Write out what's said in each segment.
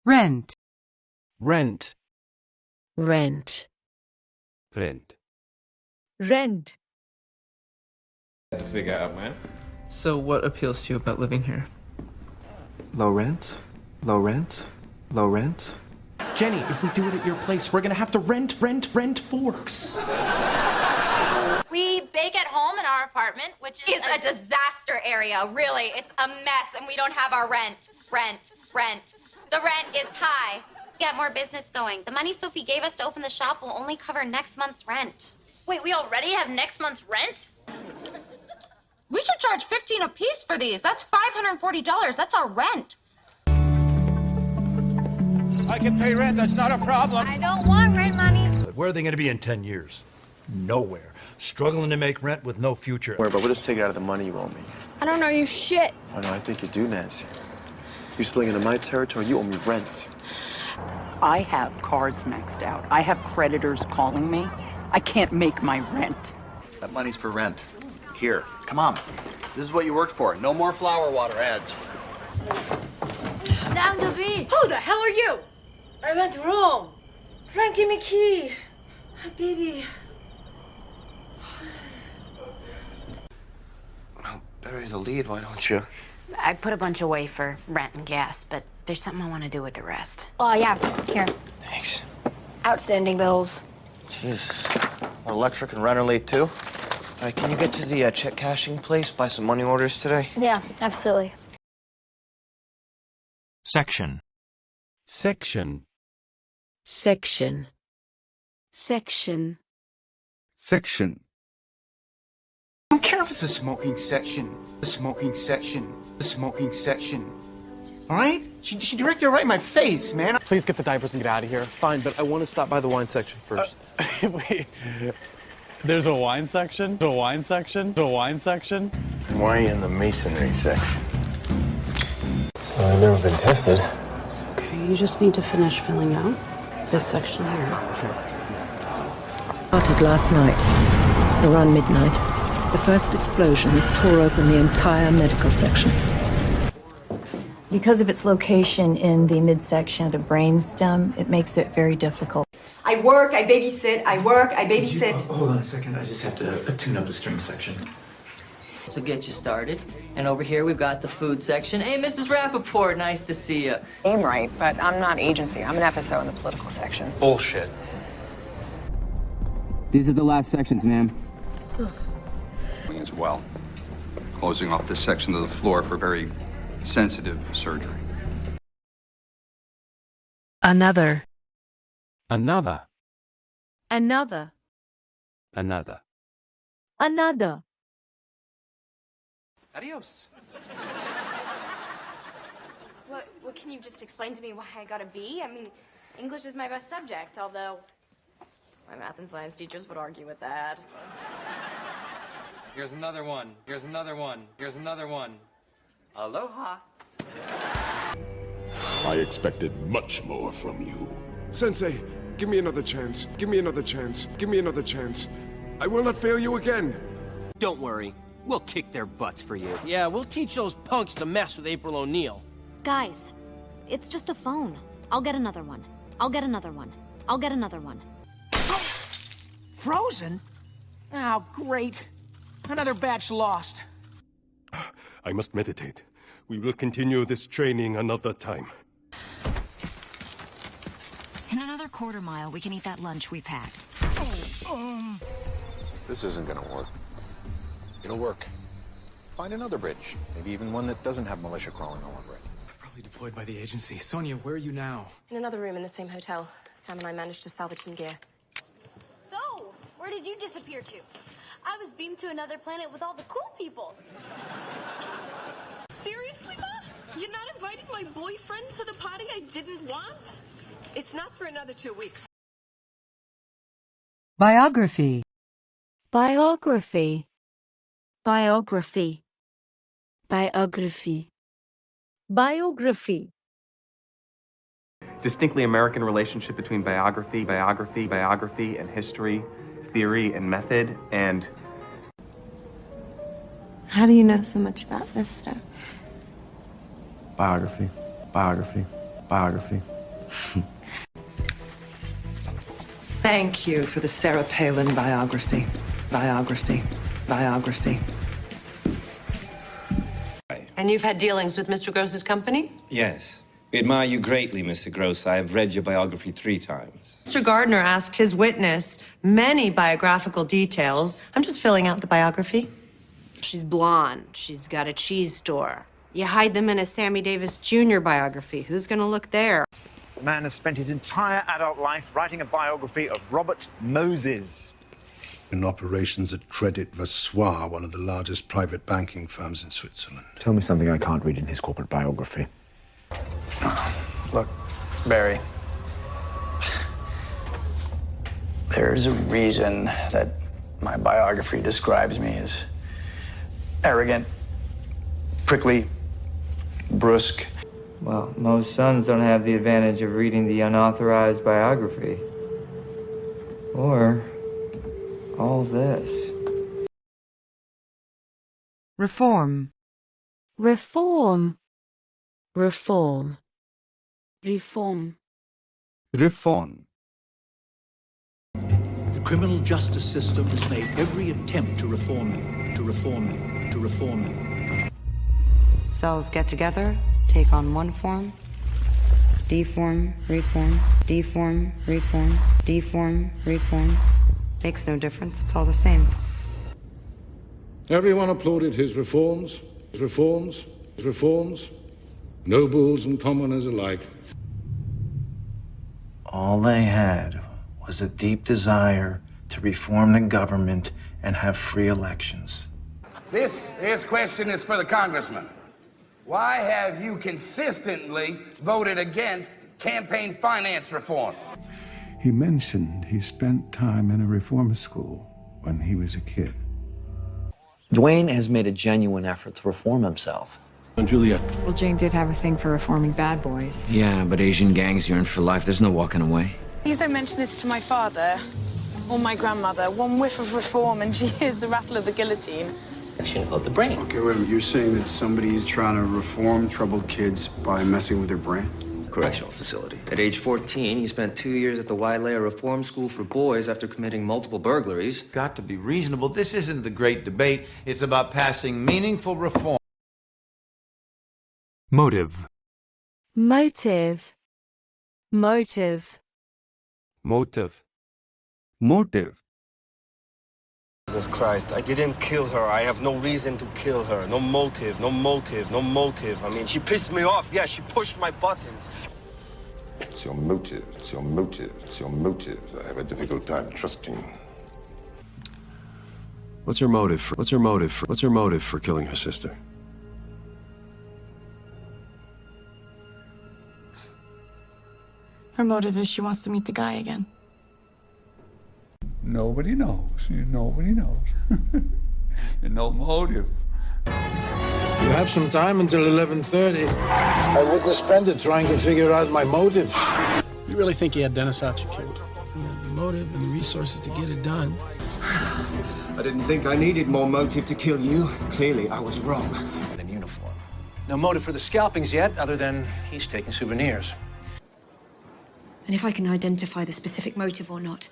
rent, rent, rent, rent. rent. To figure out, man. So what appeals to you about living here? Low rent, low rent, low rent. Jenny, if we do it at your place, we're gonna have to rent forks. We bake at home in our apartment, which is a disaster area, really. It's a mess, and we don't have our rent. The rent is high. Get more business going. The money Sophie gave us to open the shop will only cover next month's rent. Wait, we already have next month's rent? We should charge $15 a piece for these. That's $540. That's our rent. I can pay rent, that's not a problem. I don't want rent money. Where are they going to be in 10 years? Nowhere. Struggling to make rent with no future. But we'll just take it out of the money you owe me. I don't know you shit. Oh, no, I think you do, Nancy. You sling into my territory, you owe me rent. I have cards maxed out. I have creditors calling me. I can't make my rent. That money's for rent. Here, come on. This is what you worked for. No more flower water ads. Down the beach. Who the hell are you? I went wrong. Frank, give me key. Baby. Well, bury the lead, why don't you? I put a bunch away for rent and gas, but there's something I want to do with the rest. Oh, yeah. Here. Thanks. Outstanding bills. Jeez. Electric and rent are late, too? All right, can you get to the check cashing place, buy some money orders today? Yeah, absolutely. Section. Section. Section. Section. Section. I don't care if it's a smoking section. The smoking section. The smoking section. All right? She directed it right in my face, man. Please get the diapers and get out of here. Fine, but I want to stop by the wine section first. Wait. There's a wine section? The wine section? The wine section? Why are you in the masonry section? I've never been tested. Okay, you just need to finish filling out this section here. Started last night, around midnight. The first explosions tore open the entire medical section. Because of its location in the midsection of the brainstem, it makes it very difficult. I work, I babysit, I work, I babysit. Hold on a second, I just have to tune up the string section. So get you started. And over here we've got the food section. Hey, Mrs. Rappaport, nice to see you. Name right, but I'm not agency. I'm an FSO in the political section. Bullshit. These are the last sections, ma'am. As well. Closing off this section of the floor for very sensitive surgery. another, Another. Another. Another. Another. Adios. What can you just explain to me why I got a B? I mean, English is my best subject, although my math and science teachers would argue with that. Here's another one. Here's another one. Here's another one. Aloha. I expected much more from you. Sensei, give me another chance. Give me another chance. Give me another chance. I will not fail you again. Don't worry. We'll kick their butts for you. Yeah, we'll teach those punks to mess with April O'Neil. Guys, it's just a phone. I'll get another one. I'll get another one. I'll get another one. Frozen? Oh, great. Another batch lost. I must meditate. We will continue this training another time. In another quarter mile, we can eat that lunch we packed. This isn't gonna work. It'll work. Find another bridge. Maybe even one that doesn't have militia crawling all over it. Probably deployed by the agency. Sonia, where are you now? In another room in the same hotel. Sam and I managed to salvage some gear. So, where did you disappear to? I was beamed to another planet with all the cool people. Seriously, Ma? You're not inviting my boyfriend to the party I didn't want? It's not for another 2 weeks. biography, Biography. Biography. Biography. Biography. Distinctly American relationship between biography, and history, theory, and method, and... How do you know so much about this stuff? Biography. biography. Thank you for the Sarah Palin biography. Biography. And you've had dealings with Mr. Gross's company? Yes. We admire you greatly, Mr. Gross. I have read your biography 3 times. Mr. Gardner asked his witness many biographical details. I'm just filling out the biography. She's blonde. She's got a cheese store. You hide them in a Sammy Davis Jr. biography. Who's gonna look there? The man has spent his entire adult life writing a biography of Robert Moses. In operations at Credit Vassois, one of the largest private banking firms in Switzerland. Tell me something I can't read in his corporate biography. Look, Barry, there's a reason that my biography describes me as arrogant, prickly, brusque. Well, most sons don't have the advantage of reading the unauthorized biography. Or all this. Reform. Reform. Reform. Reform. Reform. The criminal justice system has made every attempt to reform you, to reform you, to reform you. Cells get together, take on one form, deform, reform, deform, reform, deform, reform. Makes no difference, it's all the same. Everyone applauded his reforms. Nobles and commoners alike. All they had was a deep desire to reform the government and have free elections. This question is for the congressman. Why have you consistently voted against campaign finance reform? He mentioned he spent time in a reform school when he was a kid. Dwayne has made a genuine effort to reform himself. And Juliet. Well, Jane did have a thing for reforming bad boys. Yeah, but Asian gangs yearn for life. There's no walking away. Please don't mention this to my father or my grandmother. One whiff of reform and she hears the rattle of the guillotine. Action of the brain. Okay, wait a minute. You're saying that somebody's trying to reform troubled kids by messing with their brain? Correctional facility. At age 14, he spent 2 years at the Wailea Reform School for Boys after committing multiple burglaries. Got to be reasonable. This isn't the great debate. It's about passing meaningful reform. Motive. Motive. Motive. Motive. Motive. Jesus Christ, I didn't kill her. I have no reason to kill her. No motive, no motive, no motive. I mean, she pissed me off. Yeah, she pushed my buttons. It's your motive. It's your motive. It's your motive. I have a difficult time trusting. What's her motive for killing her sister? Her motive is she wants to meet the guy again. Nobody knows. Nobody knows. No motive. You have some time until 11:30. I wouldn't spend it trying to figure out my motives. You really think he had Dennis Archer killed? The motive and the resources to get it done. I didn't think I needed more motive to kill you. Clearly, I was wrong. In uniform. No motive for the scalpings yet, other than he's taking souvenirs. And if I can identify the specific motive or not,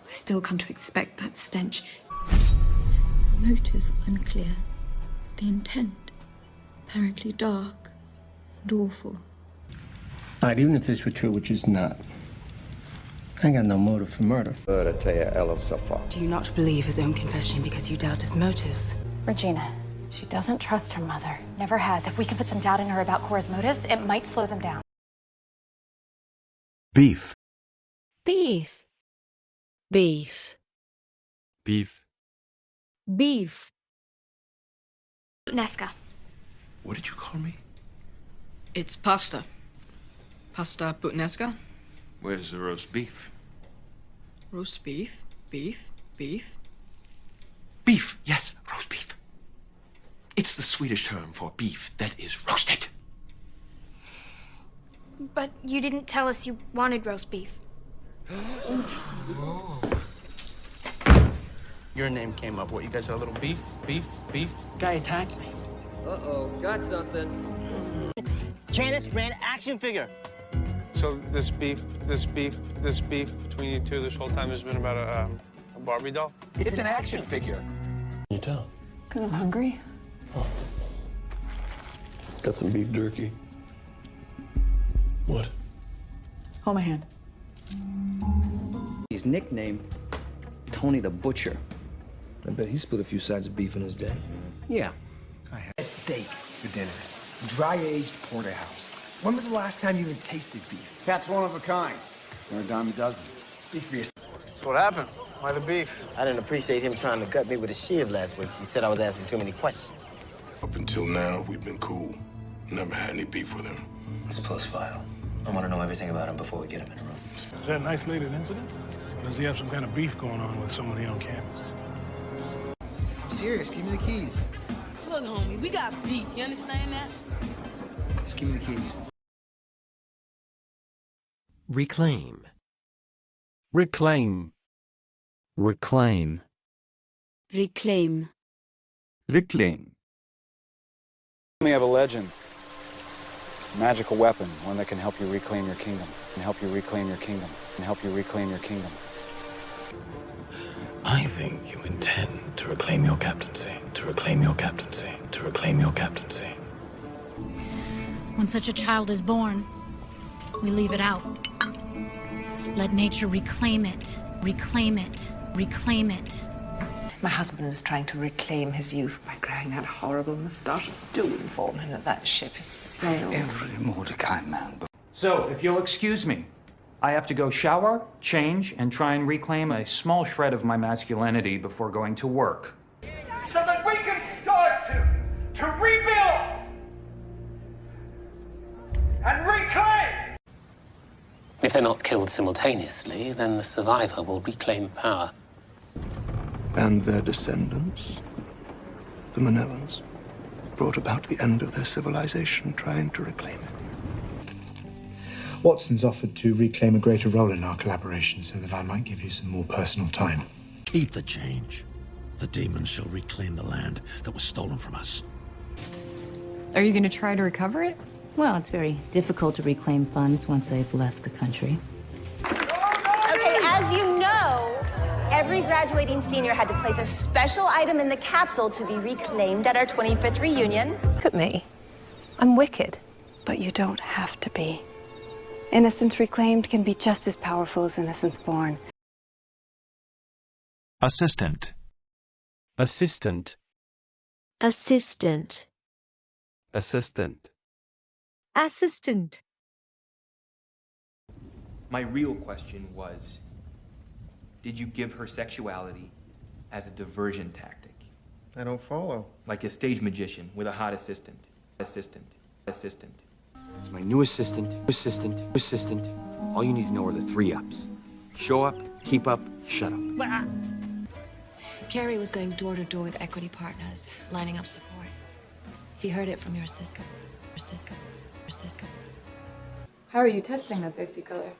I still come to expect that stench. Motive unclear. The intent apparently dark and awful. All right, even if this were true, which is not, I got no motive for murder. Do you not believe his own confession because you doubt his motives? Regina, she doesn't trust her mother. Never has. If we can put some doubt in her about Cora's motives, it might slow them down. Beef. Beef. Beef. Beef. Beef. Puttanesca. What did you call me? It's pasta. Pasta puttanesca. Where's the roast beef? Roast beef. Beef. Beef, yes, roast beef. It's the Swedish term for beef that is roasted. But you didn't tell us you wanted roast beef. Your name came up. What, you guys had a little beef? Guy attacked me. Uh-oh, got something. Janice ran action figure. So this beef between you two this whole time has been about a Barbie doll? It's an action figure. You tell. Because I'm hungry. Got some beef jerky. What? Hold my hand. He's nicknamed Tony the Butcher. I bet he split a few sides of beef in his day. Yeah. Steak for dinner. Dry-aged porterhouse. When was the last time you even tasted beef? Cat's one of a kind. You're a dime a dozen. Speak for yourself. So what happened? Why the beef? I didn't appreciate him trying to gut me with a shiv last week. He said I was asking too many questions. Up until now, we've been cool. Never had any beef with him. It's a post file. I want to know everything about him before we get him in the room. Is that an isolated incident? Or does he have some kind of beef going on with somebody on campus? I'm serious. Give me the keys. Look, homie, we got beef. You understand that? Just give me the keys. Reclaim. Reclaim. Reclaim. Reclaim. Reclaim. We have a legend. A magical weapon, one that can help you reclaim your kingdom, and help you reclaim your kingdom, and help you reclaim your kingdom. I think you intend to reclaim your captaincy, to reclaim your captaincy, to reclaim your captaincy. When such a child is born, we leave it out. Let nature reclaim it, reclaim it, reclaim it. My husband was trying to reclaim his youth by growing that horrible moustache. Do inform him that that ship has sailed. Every Mordecai man. So, if you'll excuse me, I have to go shower, change, and try and reclaim a small shred of my masculinity before going to work. So that we can start to rebuild and reclaim. If they're not killed simultaneously, then the survivor will reclaim power. And their descendants, the Manevans, brought about the end of their civilization, trying to reclaim it. Watson's offered to reclaim a greater role in our collaboration so that I might give you some more personal time. Keep the change. The demons shall reclaim the land that was stolen from us. Are you going to try to recover it? Well, it's very difficult to reclaim funds once they've left the country. Okay, as you know, every graduating senior had to place a special item in the capsule to be reclaimed at our 25th reunion. Look at me. I'm wicked. But you don't have to be. Innocence reclaimed can be just as powerful as innocence born. Assistant. Assistant. Assistant. Assistant. Assistant. My real question was, did you give her sexuality as a diversion tactic? I don't follow. Like a stage magician with a hot assistant. Assistant. Assistant. It's my new assistant. All you need to know are the 3 ups. Show up, keep up, shut up. Carrie was going door to door with equity partners, lining up support. He heard it from your Cisco. How are you testing that they see color?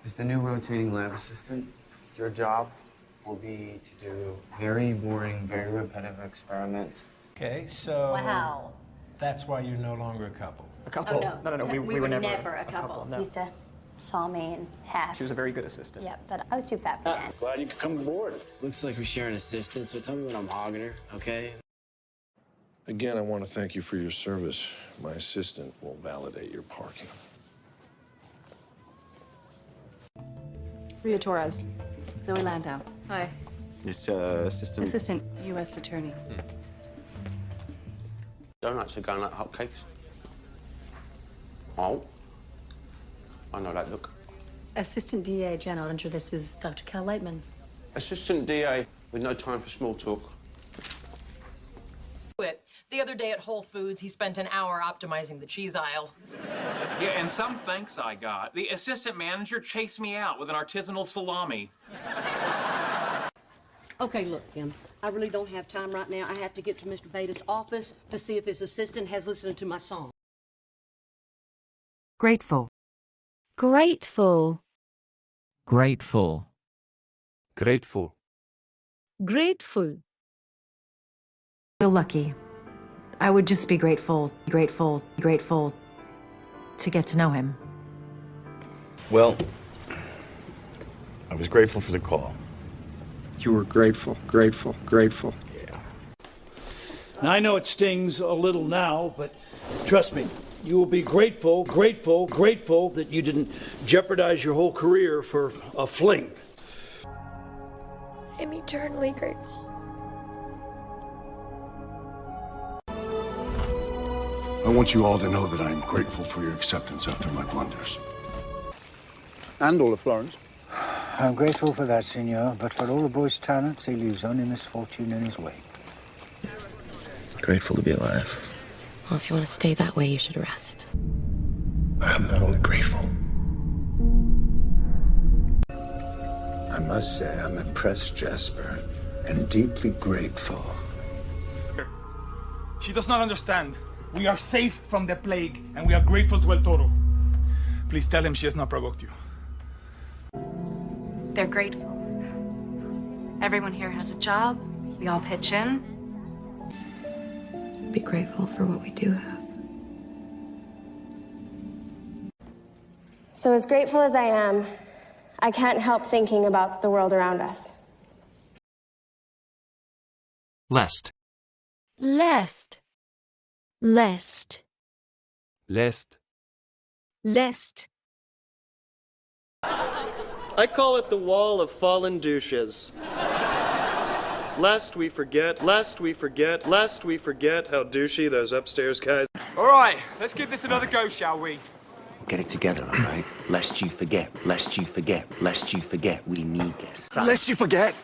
As the new rotating lab assistant, your job will be to do very boring, very repetitive experiments. Okay, so... Wow. That's why you're no longer a couple. A couple? Oh, No, we were never a couple. no. He used to saw me in half. She was a very good assistant. Yeah, but I was too fat for that. Glad you could come aboard. Looks like we share an assistant, so tell me when I'm hogging her, okay? Again, I want to thank you for your service. My assistant will validate your parking. Ria Torres. Zoe Landau. Hi. It's assistant. Assistant U.S. Attorney. Donuts are going like hotcakes. Oh. I know that look. Assistant DA General. I'm sure this is Dr. Cal Lightman. Assistant DA with no time for small talk. The other day at Whole Foods, he spent an hour optimizing the cheese aisle. Yeah, and some thanks I got. The assistant manager chased me out with an artisanal salami. Okay, look, Kim, I really don't have time right now. I have to get to Mr. Beta's office to see if his assistant has listened to my song. Grateful. Grateful. Grateful. Grateful. Grateful. Feel lucky. I would just be grateful to get to know him. Well, I was grateful for the call. You were grateful. Yeah. Now, I know it stings a little now, but trust me, you will be grateful that you didn't jeopardize your whole career for a fling. I'm eternally grateful. I want you all to know that I'm grateful for your acceptance after my blunders. And all of Florence. I'm grateful for that, Signor, but for all the boy's talents, he leaves only misfortune in his wake. Grateful to be alive. Well, if you want to stay that way, you should rest. I am not only grateful. I must say I'm impressed, Jasper, and deeply grateful. She does not understand. We are safe from the plague, and we are grateful to El Toro. Please tell him she has not provoked you. They're grateful. Everyone here has a job. We all pitch in. Be grateful for what we do have. So as grateful as I am, I can't help thinking about the world around us. Lest. Lest. Lest. Lest. Lest. I call it the wall of fallen douches. Lest we forget how douchey those upstairs guys. All right, let's give this another go, shall we? Get it together, all right? Lest you forget. We need this. Lest you forget.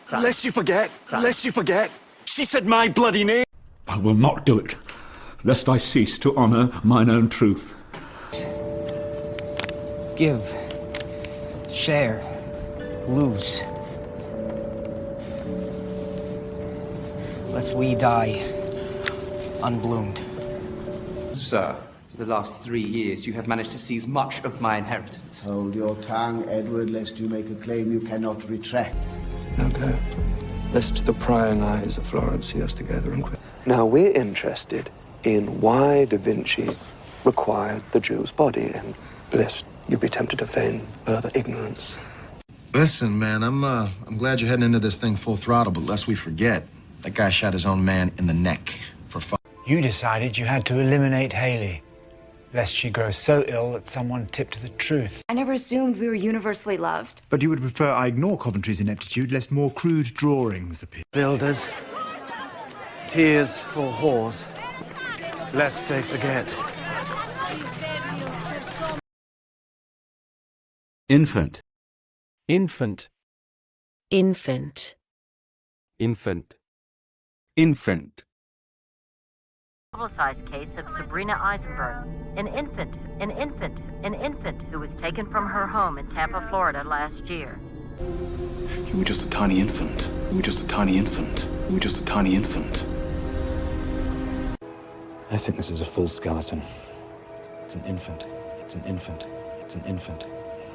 She said my bloody name. I will not do it, lest I cease to honor mine own truth. Give. Share. Lose. Lest we die unbloomed. Sir, for the last 3 years, you have managed to seize much of my inheritance. Hold your tongue, Edward, lest you make a claim you cannot retract. Now go, lest the prying eyes of Florence see us together and quit. Now we're interested in why Da Vinci required the Jew's body, and lest you be tempted to feign further ignorance. Listen, man, I'm glad you're heading into this thing full throttle, but lest we forget, that guy shot his own man in the neck for fun. You decided you had to eliminate Haley, lest she grow so ill that someone tipped the truth. I never assumed we were universally loved. But you would prefer I ignore Coventry's ineptitude, lest more crude drawings appear. Builders, tears for whores, lest they forget. Infant. Infant. Infant. Infant. Infant. Publicized case of Sabrina Eisenberg, an infant who was taken from her home in Tampa, Florida last year. You were just a tiny infant. I think this is a full skeleton. It's an infant.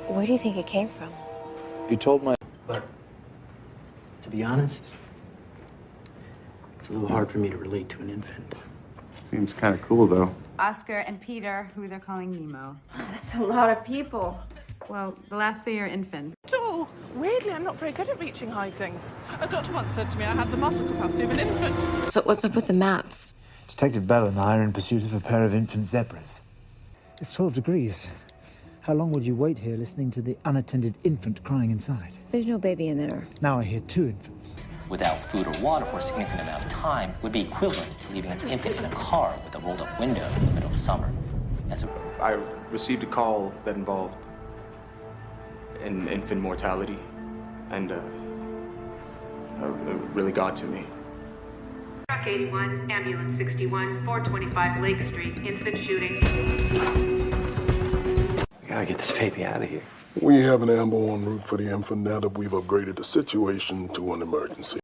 Where do you think it came from? You told my... But, to be honest, it's a little hard for me to relate to an infant. Seems kind of cool, though. Oscar and Peter, who they're calling Nemo. That's a lot of people. Well, the last 3 are infant. Oh, weirdly, I'm not very good at reaching high things. A doctor once said to me I had the muscle capacity of an infant. So what's up with the maps? Detective Bell and I are in pursuit of a pair of infant zebras. It's 12 degrees. How long would you wait here listening to the unattended infant crying inside? There's no baby in there. Now I hear 2 infants. Without food or water for a significant amount of time would be equivalent to leaving an infant in a car with a rolled-up window in the middle of summer. I received a call that involved an infant mortality, and it really got to me. Truck 81, ambulance 61, 425 Lake Street, infant shooting. We gotta get this baby out of here. We have an amber en route for the infant now that we've upgraded the situation to an emergency.